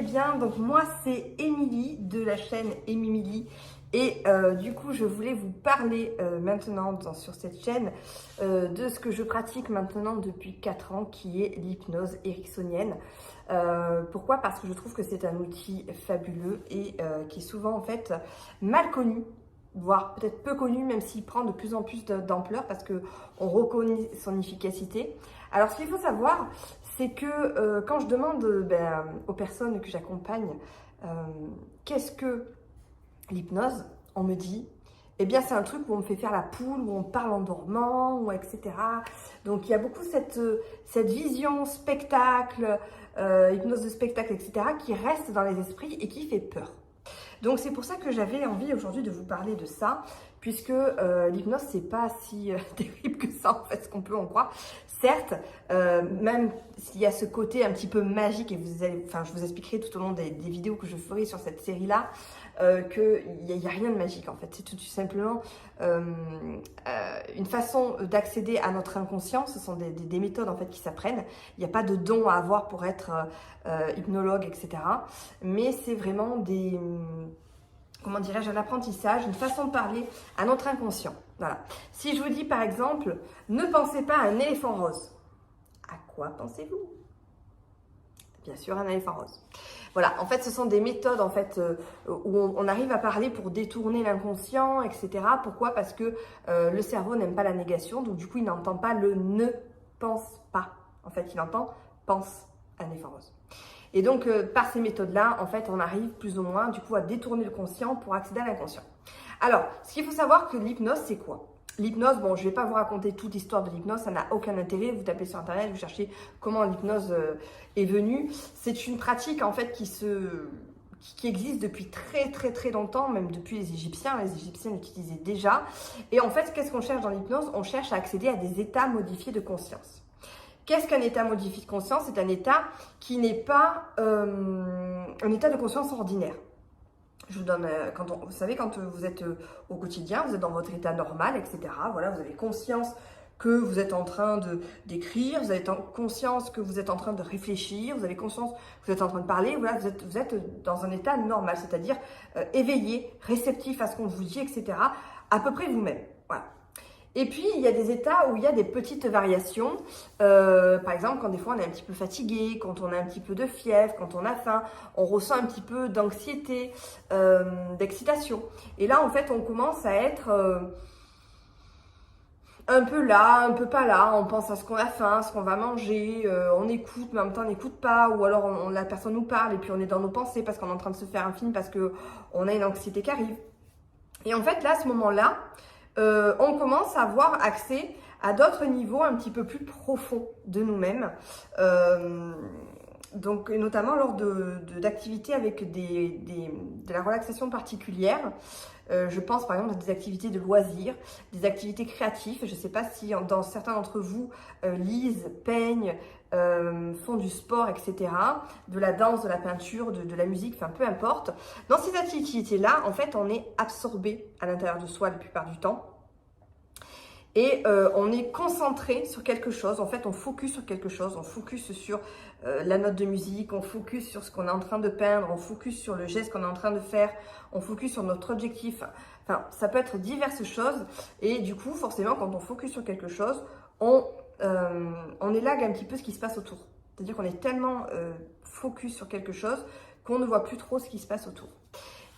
bien. Donc moi c'est Émilie de la chaîne Émilie et du coup je voulais vous parler maintenant sur cette chaîne de ce que je pratique maintenant depuis 4 ans qui est l'hypnose ericksonienne. Pourquoi? Parce que je trouve que c'est un outil fabuleux et qui est souvent en fait mal connu, voire peut-être peu connu, même s'il prend de plus en plus d'ampleur parce qu'on reconnaît son efficacité. Alors ce qu'il faut savoir, c'est que quand je demande aux personnes que j'accompagne qu'est-ce que l'hypnose, on me dit eh bien c'est un truc où on me fait faire la poule, où on parle en dormant, ou etc. Donc il y a beaucoup cette vision spectacle, hypnose de spectacle, etc. qui reste dans les esprits et qui fait peur. Donc c'est pour ça que j'avais envie aujourd'hui de vous parler de ça, puisque l'hypnose c'est pas si terrible que ça en fait, ce qu'on peut en croire. Certes, même s'il y a ce côté un petit peu magique, et je vous expliquerai tout au long des vidéos que je ferai sur cette série-là, qu'il n'y a rien de magique en fait. C'est tout simplement une façon d'accéder à notre inconscient. Ce sont des méthodes en fait qui s'apprennent. Il n'y a pas de don à avoir pour être hypnologue, etc. Mais c'est vraiment comment dirais-je, un apprentissage, une façon de parler à notre inconscient. Voilà. Si je vous dis par exemple, ne pensez pas à un éléphant rose, à quoi pensez-vous? Bien sûr, un éléphant rose. Voilà, en fait, ce sont des méthodes en fait où on arrive à parler pour détourner l'inconscient, etc. Pourquoi? Parce que le cerveau n'aime pas la négation, donc du coup, il n'entend pas le ne pense pas. En fait, il entend pense un éléphant rose. Et donc, par ces méthodes-là, en fait, on arrive plus ou moins, du coup, à détourner le conscient pour accéder à l'inconscient. Alors, ce qu'il faut savoir que l'hypnose, c'est quoi? L'hypnose, bon, je ne vais pas vous raconter toute l'histoire de l'hypnose, ça n'a aucun intérêt. Vous tapez sur Internet, vous cherchez comment l'hypnose est venue. C'est une pratique, en fait, qui existe depuis très, très, très longtemps, même depuis les Égyptiens. Les Égyptiens l'utilisaient déjà. Et en fait, qu'est-ce qu'on cherche dans l'hypnose? On cherche à accéder à des états modifiés de conscience. Qu'est-ce qu'un état modifié de conscience? C'est un état qui n'est pas un état de conscience ordinaire. Je vous donne, vous savez, quand vous êtes au quotidien, vous êtes dans votre état normal, etc. Voilà, vous avez conscience que vous êtes en train d'écrire, vous avez conscience que vous êtes en train de réfléchir, vous avez conscience que vous êtes en train de parler. Voilà, vous êtes dans un état normal, c'est-à-dire éveillé, réceptif à ce qu'on vous dit, etc. À peu près vous-même. Voilà. Et puis, il y a des états où il y a des petites variations. Par exemple, quand des fois on est un petit peu fatigué, quand on a un petit peu de fièvre, quand on a faim, on ressent un petit peu d'anxiété, d'excitation. Et là, en fait, on commence à être un peu là, un peu pas là. On pense à ce qu'on a faim, ce qu'on va manger, on écoute, mais en même temps on n'écoute pas. Ou alors la personne nous parle et puis on est dans nos pensées parce qu'on est en train de se faire un film parce qu'on a une anxiété qui arrive. Et en fait, là, à ce moment-là, on commence à avoir accès à d'autres niveaux un petit peu plus profonds de nous-mêmes. Donc, notamment lors d'activités avec de la relaxation particulière. Je pense par exemple à des activités de loisirs, des activités créatives. Je ne sais pas si dans certains d'entre vous lisent, peignent, font du sport, etc. De la danse, de la peinture, de la musique, enfin peu importe. Dans ces activités-là, en fait, on est absorbé à l'intérieur de soi la plupart du temps. Et on est concentré sur quelque chose, en fait on focus sur quelque chose, on focus sur la note de musique, on focus sur ce qu'on est en train de peindre, on focus sur le geste qu'on est en train de faire, on focus sur notre objectif, enfin ça peut être diverses choses et du coup forcément quand on focus sur quelque chose, on élague un petit peu ce qui se passe autour. C'est-à-dire qu'on est tellement focus sur quelque chose qu'on ne voit plus trop ce qui se passe autour.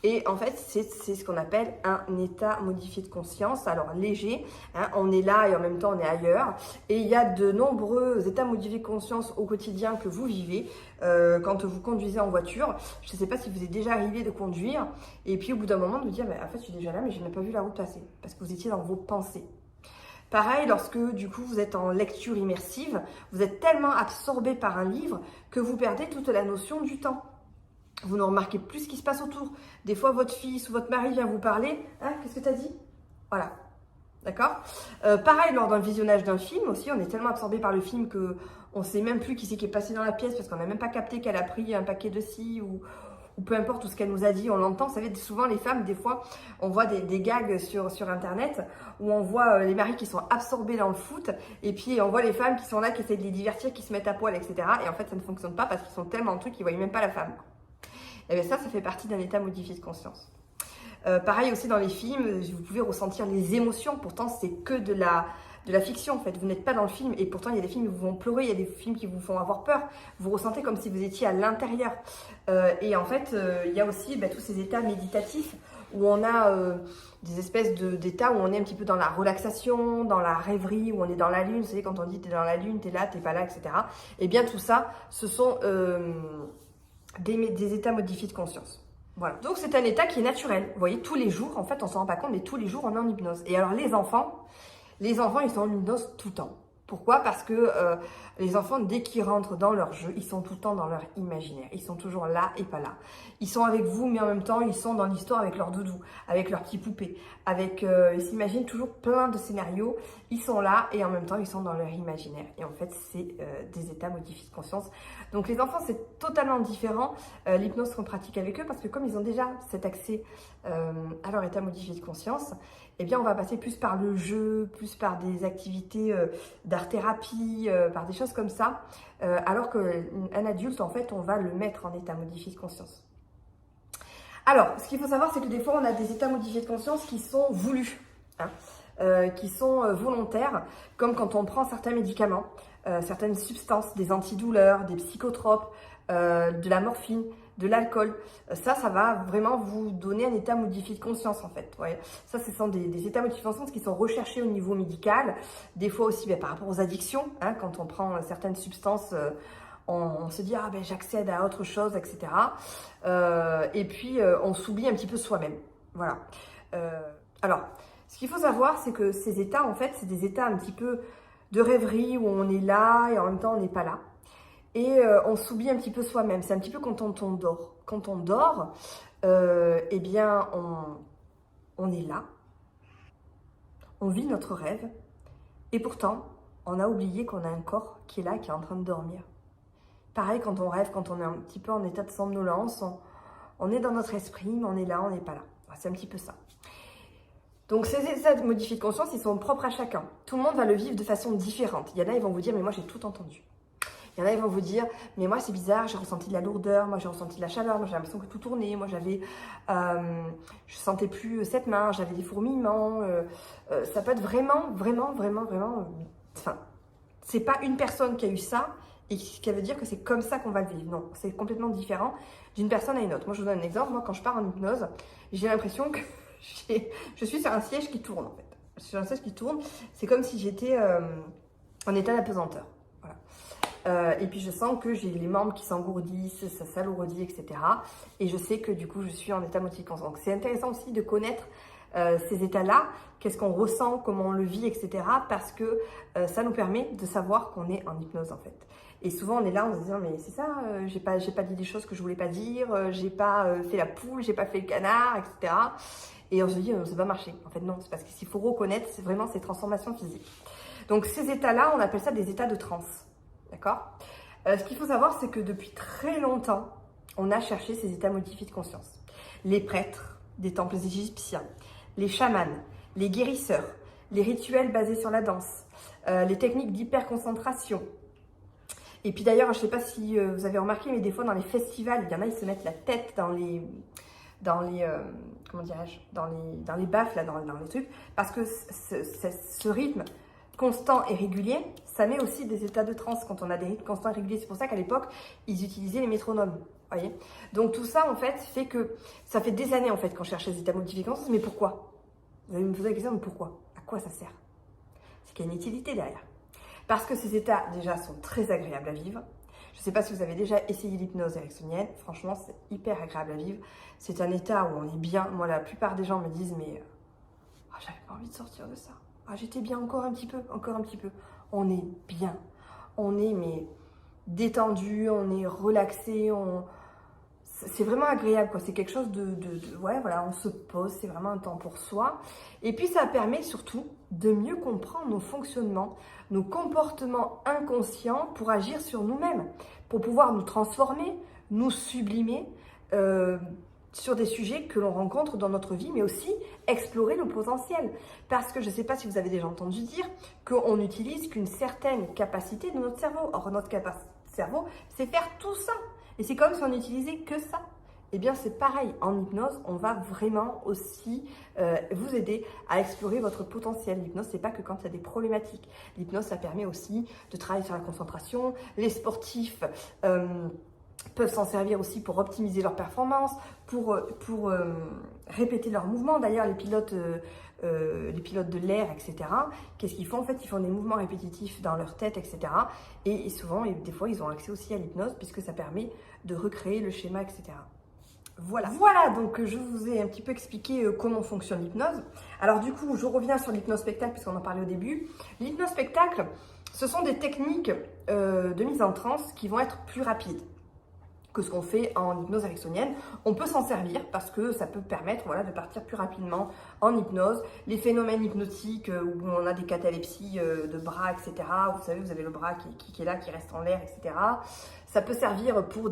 Et en fait, c'est ce qu'on appelle un état modifié de conscience, alors léger, hein, on est là et en même temps on est ailleurs. Et il y a de nombreux états modifiés de conscience au quotidien que vous vivez quand vous conduisez en voiture. Je ne sais pas si vous est déjà arrivé de conduire et puis au bout d'un moment de vous dire en fait je suis déjà là mais je n'ai pas vu la route passer parce que vous étiez dans vos pensées. Pareil, lorsque du coup vous êtes en lecture immersive, vous êtes tellement absorbé par un livre que vous perdez toute la notion du temps. Vous ne remarquez plus ce qui se passe autour. Des fois, votre fils ou votre mari vient vous parler. Hein, qu'est-ce que tu as dit? Voilà. D'accord? Pareil, lors d'un visionnage d'un film aussi, on est tellement absorbé par le film qu'on ne sait même plus qui c'est qui est passé dans la pièce parce qu'on n'a même pas capté qu'elle a pris un paquet de scie ou peu importe tout ce qu'elle nous a dit. On l'entend. Vous savez, souvent les femmes, des fois, on voit des gags sur Internet où on voit les maris qui sont absorbés dans le foot et puis on voit les femmes qui sont là, qui essaient de les divertir, qui se mettent à poil, etc. Et en fait, ça ne fonctionne pas parce qu'ils sont tellement en truc qu'ils ne voient même pas la femme. Et bien ça fait partie d'un état modifié de conscience. Pareil aussi dans les films, vous pouvez ressentir les émotions, pourtant c'est que de la fiction en fait, vous n'êtes pas dans le film et pourtant il y a des films qui vous font pleurer, il y a des films qui vous font avoir peur, vous ressentez comme si vous étiez à l'intérieur. Et en fait, il y a aussi tous ces états méditatifs où on a des espèces d'états où on est un petit peu dans la relaxation, dans la rêverie, où on est dans la lune, vous savez quand on dit t'es dans la lune, t'es là, t'es pas là, etc. Et bien tout ça, ce sont des états modifiés de conscience. Voilà. Donc c'est un état qui est naturel. Vous voyez, tous les jours, en fait, on s'en rend pas compte, mais tous les jours, on est en hypnose. Et alors les enfants, ils sont en hypnose tout le temps. Pourquoi? Parce que les enfants, dès qu'ils rentrent dans leur jeu, ils sont tout le temps dans leur imaginaire. Ils sont toujours là et pas là. Ils sont avec vous, mais en même temps, ils sont dans l'histoire avec leur doudou, avec leurs petits poupées. Ils s'imaginent toujours plein de scénarios. Ils sont là et en même temps, ils sont dans leur imaginaire. Et en fait, c'est des états modifiés de conscience. Donc les enfants, c'est totalement différent l'hypnose qu'on pratique avec eux parce que comme ils ont déjà cet accès à leur état modifié de conscience, eh bien, on va passer plus par le jeu, plus par des activités d'art-thérapie, par des choses comme ça. Alors qu'un adulte, en fait, on va le mettre en état modifié de conscience. Alors, ce qu'il faut savoir, c'est que des fois, on a des états modifiés de conscience qui sont voulus, qui sont volontaires, comme quand on prend certains médicaments, certaines substances, des antidouleurs, des psychotropes, de la morphine, de l'alcool. Ça va vraiment vous donner un état modifié de conscience en fait. Ouais. Ça, ce sont des états modifiés de conscience qui sont recherchés au niveau médical. Des fois aussi par rapport aux addictions. Quand on prend certaines substances, on se dit « Ah ben j'accède à autre chose, etc. » Et puis, on s'oublie un petit peu soi-même. Voilà. Alors, ce qu'il faut savoir, c'est que ces états, en fait, c'est des états un petit peu de rêverie où on est là et en même temps on n'est pas là. Et on s'oublie un petit peu soi-même. C'est un petit peu quand on dort. Quand on dort, eh bien, on est là. On vit notre rêve. Et pourtant, on a oublié qu'on a un corps qui est là, qui est en train de dormir. Pareil, quand on rêve, quand on est un petit peu en état de somnolence, on est dans notre esprit, mais on est là, on n'est pas là. C'est un petit peu ça. Donc, ces états modifiés de conscience, ils sont propres à chacun. Tout le monde va le vivre de façon différente. Il y en a, ils vont vous dire, mais moi, j'ai tout entendu. Il y en a, ils vont vous dire, mais moi, c'est bizarre, j'ai ressenti de la lourdeur, moi, j'ai ressenti de la chaleur, moi, j'ai l'impression que tout tournait, moi, je sentais plus cette main, j'avais des fourmillements. Ça peut être vraiment, enfin, c'est pas une personne qui a eu ça et qui veut dire que c'est comme ça qu'on va le vivre. Non, c'est complètement différent d'une personne à une autre. Moi, je vous donne un exemple. Moi, quand je pars en hypnose, j'ai l'impression que je suis sur un siège qui tourne, en fait. Je suis sur un siège qui tourne. C'est comme si j'étais en état d'apesanteur. Et puis je sens que j'ai les membres qui s'engourdissent, ça s'alourdit, etc. Et je sais que du coup je suis en état modifié de conscience. Donc c'est intéressant aussi de connaître ces états-là, qu'est-ce qu'on ressent, comment on le vit, etc. Parce que ça nous permet de savoir qu'on est en hypnose en fait. Et souvent on est là en se disant mais c'est ça, j'ai pas dit des choses que je voulais pas dire, j'ai pas fait la poule, j'ai pas fait le canard, etc. Et on se dit ça va marcher. En fait non, c'est parce qu'il faut reconnaître c'est vraiment ces transformations physiques. Donc ces états-là, on appelle ça des états de transe. D'accord? Ce qu'il faut savoir, c'est que depuis très longtemps, on a cherché ces états modifiés de conscience. Les prêtres des temples égyptiens, les chamans, les guérisseurs, les rituels basés sur la danse, les techniques d'hyperconcentration. Et puis d'ailleurs, je ne sais pas si vous avez remarqué, mais des fois dans les festivals, il y en a, ils se mettent la tête dans les comment dirais-je, dans les baffes, là, dans les trucs, parce que ce rythme constant et régulier, ça met aussi des états de transe quand on a des rythmes constants et réguliers. C'est pour ça qu'à l'époque, ils utilisaient les métronomes. Voyez. Donc tout ça, en fait, fait que ça fait des années, en fait, qu'on cherche les états modifiés de conscience. Mais pourquoi? Vous allez me poser la question, mais pourquoi? À quoi ça sert? C'est qu'il y a une utilité derrière. Parce que ces états, déjà, sont très agréables à vivre. Je ne sais pas si vous avez déjà essayé l'hypnose ericksonienne. Franchement, c'est hyper agréable à vivre. C'est un état où on est bien. Moi, la plupart des gens me disent, mais j'avais pas envie de sortir de ça. J'étais bien encore un petit peu. On est bien. On est mais détendu, on est relaxé, c'est vraiment agréable, quoi. C'est quelque chose ouais, voilà, on se pose, c'est vraiment un temps pour soi. Et puis ça permet surtout de mieux comprendre nos fonctionnements, nos comportements inconscients pour agir sur nous-mêmes, pour pouvoir nous transformer, nous sublimer, sur des sujets que l'on rencontre dans notre vie, mais aussi explorer nos potentiels. Parce que je ne sais pas si vous avez déjà entendu dire qu'on n'utilise qu'une certaine capacité de notre cerveau. Or, notre cerveau, c'est faire tout ça. Et c'est comme si on n'utilisait que ça. Eh bien, c'est pareil. En hypnose, on va vraiment aussi vous aider à explorer votre potentiel. L'hypnose, c'est pas que quand il y a des problématiques. L'hypnose, ça permet aussi de travailler sur la concentration. Les sportifs peuvent s'en servir aussi pour optimiser leur performance, pour répéter leurs mouvements. D'ailleurs, les pilotes de l'air, etc., qu'est-ce qu'ils font? En fait, ils font des mouvements répétitifs dans leur tête, etc. Et souvent, et des fois, ils ont accès aussi à l'hypnose puisque ça permet de recréer le schéma, etc. Voilà, donc je vous ai un petit peu expliqué comment fonctionne l'hypnose. Alors du coup, je reviens sur l'hypnose spectacle puisqu'on en parlait au début. L'hypnose spectacle, ce sont des techniques de mise en transe qui vont être plus rapides que ce qu'on fait en hypnose ericksonienne. On peut s'en servir parce que ça peut permettre de partir plus rapidement en hypnose. Les phénomènes hypnotiques où on a des catalepsies de bras, etc. Vous savez, vous avez le bras qui est là, qui reste en l'air, etc. Ça peut servir pour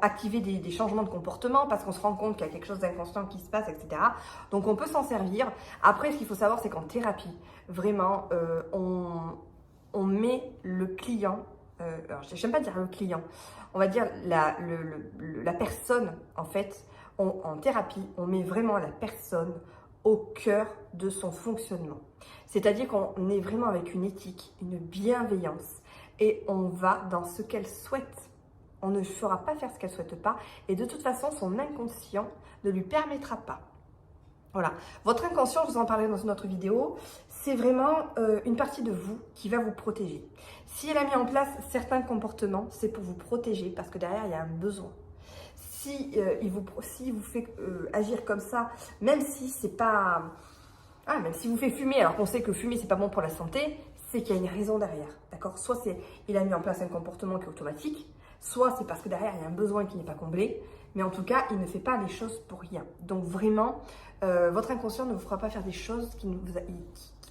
activer des changements de comportement parce qu'on se rend compte qu'il y a quelque chose d'inconscient qui se passe, etc. Donc on peut s'en servir. Après, ce qu'il faut savoir, c'est qu'en thérapie, vraiment, on met le client, alors j'aime pas dire le client, on va dire la personne, en fait, en thérapie, on met vraiment la personne au cœur de son fonctionnement. C'est-à-dire qu'on est vraiment avec une éthique, une bienveillance, et on va dans ce qu'elle souhaite. On ne fera pas faire ce qu'elle ne souhaite pas, et de toute façon, son inconscient ne lui permettra pas. Voilà. Votre inconscient, je vous en parlerai dans une autre vidéo, c'est vraiment une partie de vous qui va vous protéger. Si elle a mis en place certains comportements, c'est pour vous protéger parce que derrière, il y a un besoin. Si il vous fait agir comme ça, même si c'est pas... même si vous fait fumer, alors qu'on sait que fumer, c'est pas bon pour la santé, c'est qu'il y a une raison derrière, d'accord? Soit il a mis en place un comportement qui est automatique, soit c'est parce que derrière, il y a un besoin qui n'est pas comblé, mais en tout cas, il ne fait pas les choses pour rien. Donc vraiment, votre inconscient ne vous fera pas faire des choses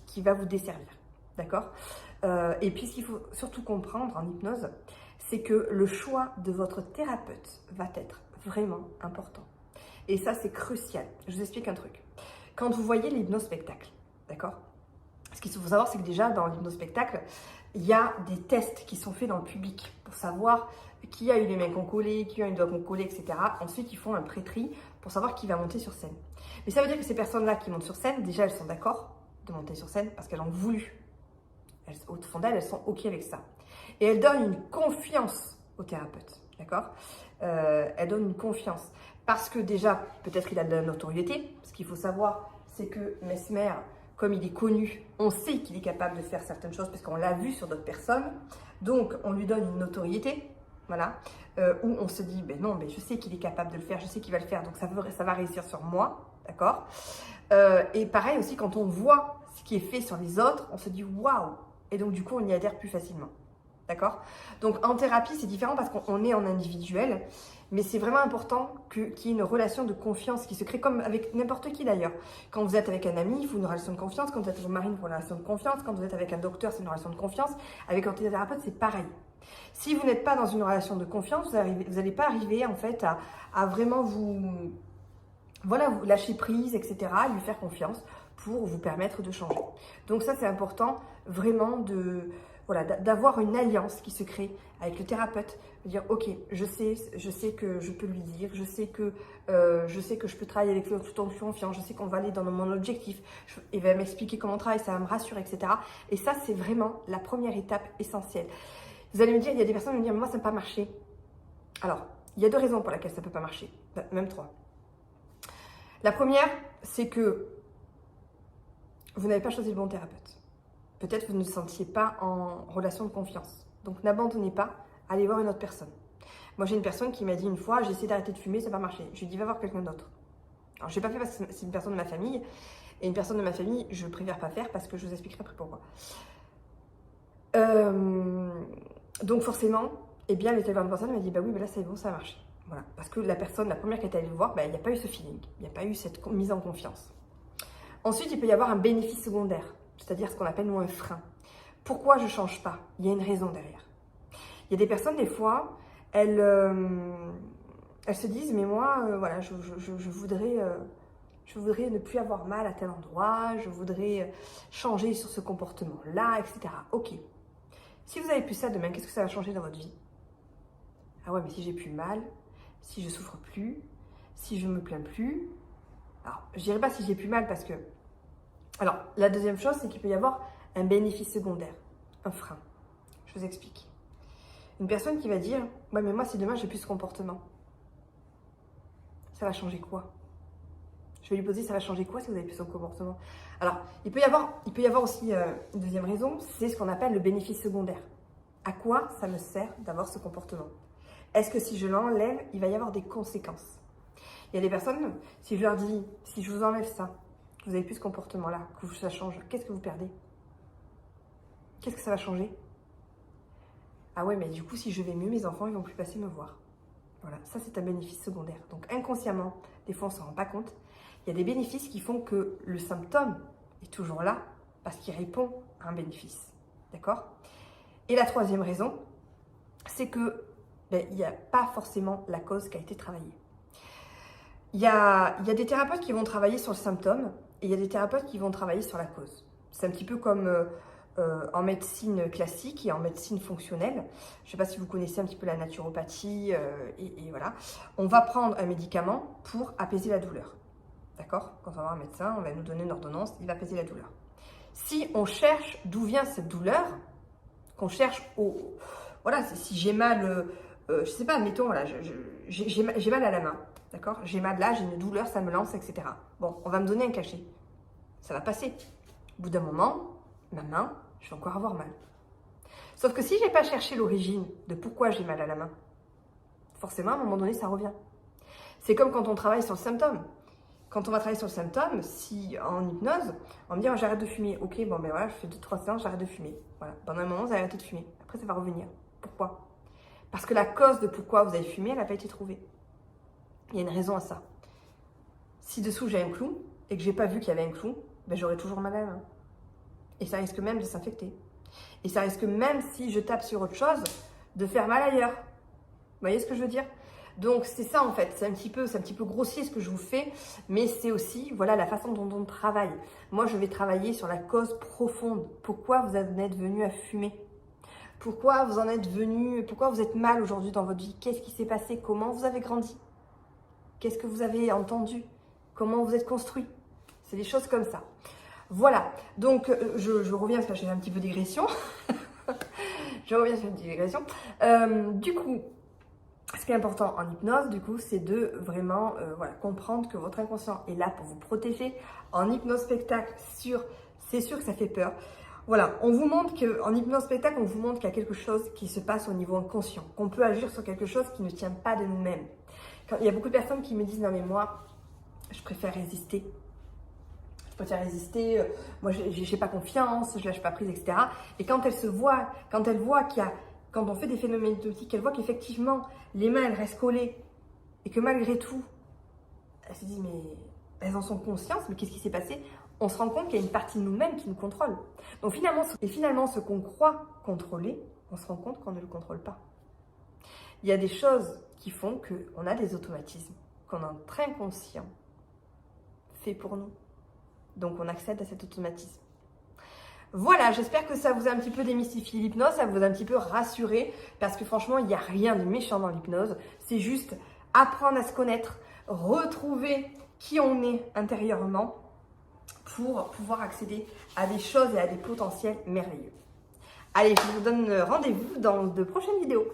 qui va vous desservir, d'accord? Et puis, ce qu'il faut surtout comprendre en hypnose, c'est que le choix de votre thérapeute va être vraiment important. Et ça, c'est crucial. Je vous explique un truc. Quand vous voyez l'hypnose spectacle, d'accord? Ce qu'il faut savoir, c'est que déjà, dans l'hypnose spectacle, il y a des tests qui sont faits dans le public pour savoir qui a eu les mains qu'on collait, qui a eu les doigts qu'on collait, etc. Ensuite, ils font un pré-tri pour savoir qui va monter sur scène. Mais ça veut dire que ces personnes-là qui montent sur scène, déjà, elles sont d'accord de monter sur scène parce qu'elles ont voulu. Au fond d'elles, elles sont OK avec ça. Et elles donnent une confiance au thérapeute, d'accord? Elles donnent une confiance. Parce que déjà, peut-être il a de la notoriété. Ce qu'il faut savoir, c'est que Mesmer, comme il est connu, on sait qu'il est capable de faire certaines choses parce qu'on l'a vu sur d'autres personnes. Donc, on lui donne une notoriété, voilà, où on se dit, ben non, mais je sais qu'il est capable de le faire, je sais qu'il va le faire, donc ça va réussir sur moi, d'accord? Et pareil aussi, quand on voit ce qui est fait sur les autres, on se dit, waouh! Et donc, du coup, on y adhère plus facilement, d'accord? Donc, en thérapie, c'est différent parce qu'on est en individuel, mais c'est vraiment important qu'il y ait une relation de confiance qui se crée comme avec n'importe qui d'ailleurs. Quand vous êtes avec un ami, il faut une relation de confiance. Quand vous êtes avec votre mari, il faut une relation de confiance. Quand vous êtes avec un docteur, c'est une relation de confiance. Avec un thérapeute, c'est pareil. Si vous n'êtes pas dans une relation de confiance, vous n'allez pas arriver en fait à vraiment vous lâcher prise, etc., lui faire confiance pour vous permettre de changer. Donc ça, c'est important vraiment d'avoir une alliance qui se crée avec le thérapeute, de dire ok, je sais que je peux lui dire, je sais que je peux travailler avec lui tout en confiant, je sais qu'on va aller dans mon objectif, il va m'expliquer comment on travaille, ça va me rassurer, etc. Et ça, c'est vraiment la première étape essentielle. Vous allez me dire, il y a des personnes qui me disent, moi, ça n'a pas marché. Alors, il y a 2 raisons pour lesquelles ça ne peut pas marcher, même 3. La première, c'est que vous n'avez pas choisi le bon thérapeute. Peut-être que vous ne vous sentiez pas en relation de confiance. Donc, n'abandonnez pas, allez voir une autre personne. Moi, j'ai une personne qui m'a dit une fois, j'ai essayé d'arrêter de fumer, ça n'a pas marché. Je lui ai dit, va voir quelqu'un d'autre. Alors, je n'ai pas fait parce que c'est une personne de ma famille. Et une personne de ma famille, je préfère pas faire parce que je vous expliquerai après pourquoi. Donc, forcément, eh bien, le téléphone de personne m'a dit, bah oui, mais là, c'est bon, ça a marché. Voilà. Parce que la première qui est allée le voir, il n'y a pas eu ce feeling. Il n'y a pas eu cette mise en confiance. Ensuite, il peut y avoir un bénéfice secondaire, c'est-à-dire ce qu'on appelle nous un frein. Pourquoi je ne change pas? Il y a une raison derrière. Il y a des personnes, des fois, elles se disent, mais moi, je voudrais ne plus avoir mal à tel endroit, je voudrais changer sur ce comportement-là, etc. Ok. Si vous avez plus ça demain, qu'est-ce que ça va changer dans votre vie? Ah ouais, mais si j'ai plus mal, si je souffre plus, si je me plains plus. Alors, je dirais pas si j'ai plus mal parce que... Alors, la deuxième chose, c'est qu'il peut y avoir un bénéfice secondaire, un frein. Je vous explique. Une personne qui va dire, ouais, mais moi, si demain, j'ai plus ce comportement, ça va changer quoi? Je vais lui poser, ça va changer quoi si vous avez plus ce comportement? Alors, il peut y avoir aussi une deuxième raison, c'est ce qu'on appelle le bénéfice secondaire. À quoi ça me sert d'avoir ce comportement? Est-ce que si je l'enlève, il va y avoir des conséquences? Il y a des personnes, si je leur dis, si je vous enlève ça, que vous n'avez plus ce comportement-là, que ça change, qu'est-ce que vous perdez? Qu'est-ce que ça va changer? Ah ouais, mais du coup, si je vais mieux, mes enfants, ils vont plus passer me voir. Voilà, ça c'est un bénéfice secondaire. Donc inconsciemment, des fois on ne s'en rend pas compte, il y a des bénéfices qui font que le symptôme est toujours là parce qu'il répond à un bénéfice. D'accord? Et la troisième raison, c'est que il n'y a pas forcément la cause qui a été travaillée. Il y a des thérapeutes qui vont travailler sur le symptôme et il y a des thérapeutes qui vont travailler sur la cause. C'est un petit peu comme en médecine classique et en médecine fonctionnelle. Je ne sais pas si vous connaissez un petit peu la naturopathie et voilà. On va prendre un médicament pour apaiser la douleur. D'accord? Quand on va voir un médecin, on va nous donner une ordonnance, il va apaiser la douleur. Si on cherche d'où vient cette douleur, qu'on cherche au... Voilà, si j'ai mal, je sais pas, admettons, voilà, j'ai mal à la main, d'accord? J'ai mal là, j'ai une douleur, ça me lance, etc. Bon, on va me donner un cachet. Ça va passer. Au bout d'un moment, ma main, je vais encore avoir mal. Sauf que si je n'ai pas cherché l'origine de pourquoi j'ai mal à la main, forcément, à un moment donné, ça revient. C'est comme quand on travaille sur le symptôme. Quand on va travailler sur le symptôme, si en hypnose, on va me dire j'arrête de fumer. Ok, bon ben voilà, je fais 2-3 séances, j'arrête de fumer. Voilà. Pendant un moment, vous avez arrêté de fumer. Après, ça va revenir. Pourquoi? Parce que la cause de pourquoi vous avez fumé, elle n'a pas été trouvée. Il y a une raison à ça. Si dessous j'ai un clou et que j'ai pas vu qu'il y avait un clou, ben j'aurai toujours mal à la main. Et ça risque même de s'infecter. Et ça risque même, si je tape sur autre chose, de faire mal ailleurs. Vous voyez ce que je veux dire? Donc c'est ça en fait, c'est un petit peu grossier ce que je vous fais, mais c'est aussi voilà la façon dont on travaille. Moi je vais travailler sur la cause profonde. Pourquoi vous en êtes venu à fumer? Pourquoi vous en êtes venu, pourquoi vous êtes mal aujourd'hui dans votre vie? Qu'est-ce qui s'est passé? Comment vous avez grandi? Qu'est-ce que vous avez entendu? Comment vous êtes construit? C'est des choses comme ça. Voilà, donc je reviens parce que j'ai un petit peu de digression. Je reviens sur une digression. Du coup, ce qui est important en hypnose, du coup, c'est de vraiment comprendre que votre inconscient est là pour vous protéger. En hypnose spectacle, c'est sûr que ça fait peur. Voilà, on vous montre qu'en hypnose spectacle, on vous montre qu'il y a quelque chose qui se passe au niveau inconscient, qu'on peut agir sur quelque chose qui ne tient pas de nous-mêmes. Il y a beaucoup de personnes qui me disent, non mais moi, je préfère résister. Moi j'ai pas confiance, je lâche pas prise, etc. Et quand elle voit quand on fait des phénomènes hypnotiques, elle voit qu'effectivement les mains elles restent collées et que malgré tout, elle se dit mais elles en sont conscientes, mais qu'est-ce qui s'est passé? On se rend compte qu'il y a une partie de nous-mêmes qui nous contrôle. Donc finalement, ce qu'on croit contrôler, on se rend compte qu'on ne le contrôle pas. Il y a des choses qui font qu'on a des automatismes, qu'on a notre inconscient fait pour nous. Donc on accède à cet automatisme. Voilà, j'espère que ça vous a un petit peu démystifié l'hypnose, ça vous a un petit peu rassuré, parce que franchement, il n'y a rien de méchant dans l'hypnose. C'est juste apprendre à se connaître, retrouver qui on est intérieurement pour pouvoir accéder à des choses et à des potentiels merveilleux. Allez, je vous donne rendez-vous dans de prochaines vidéos.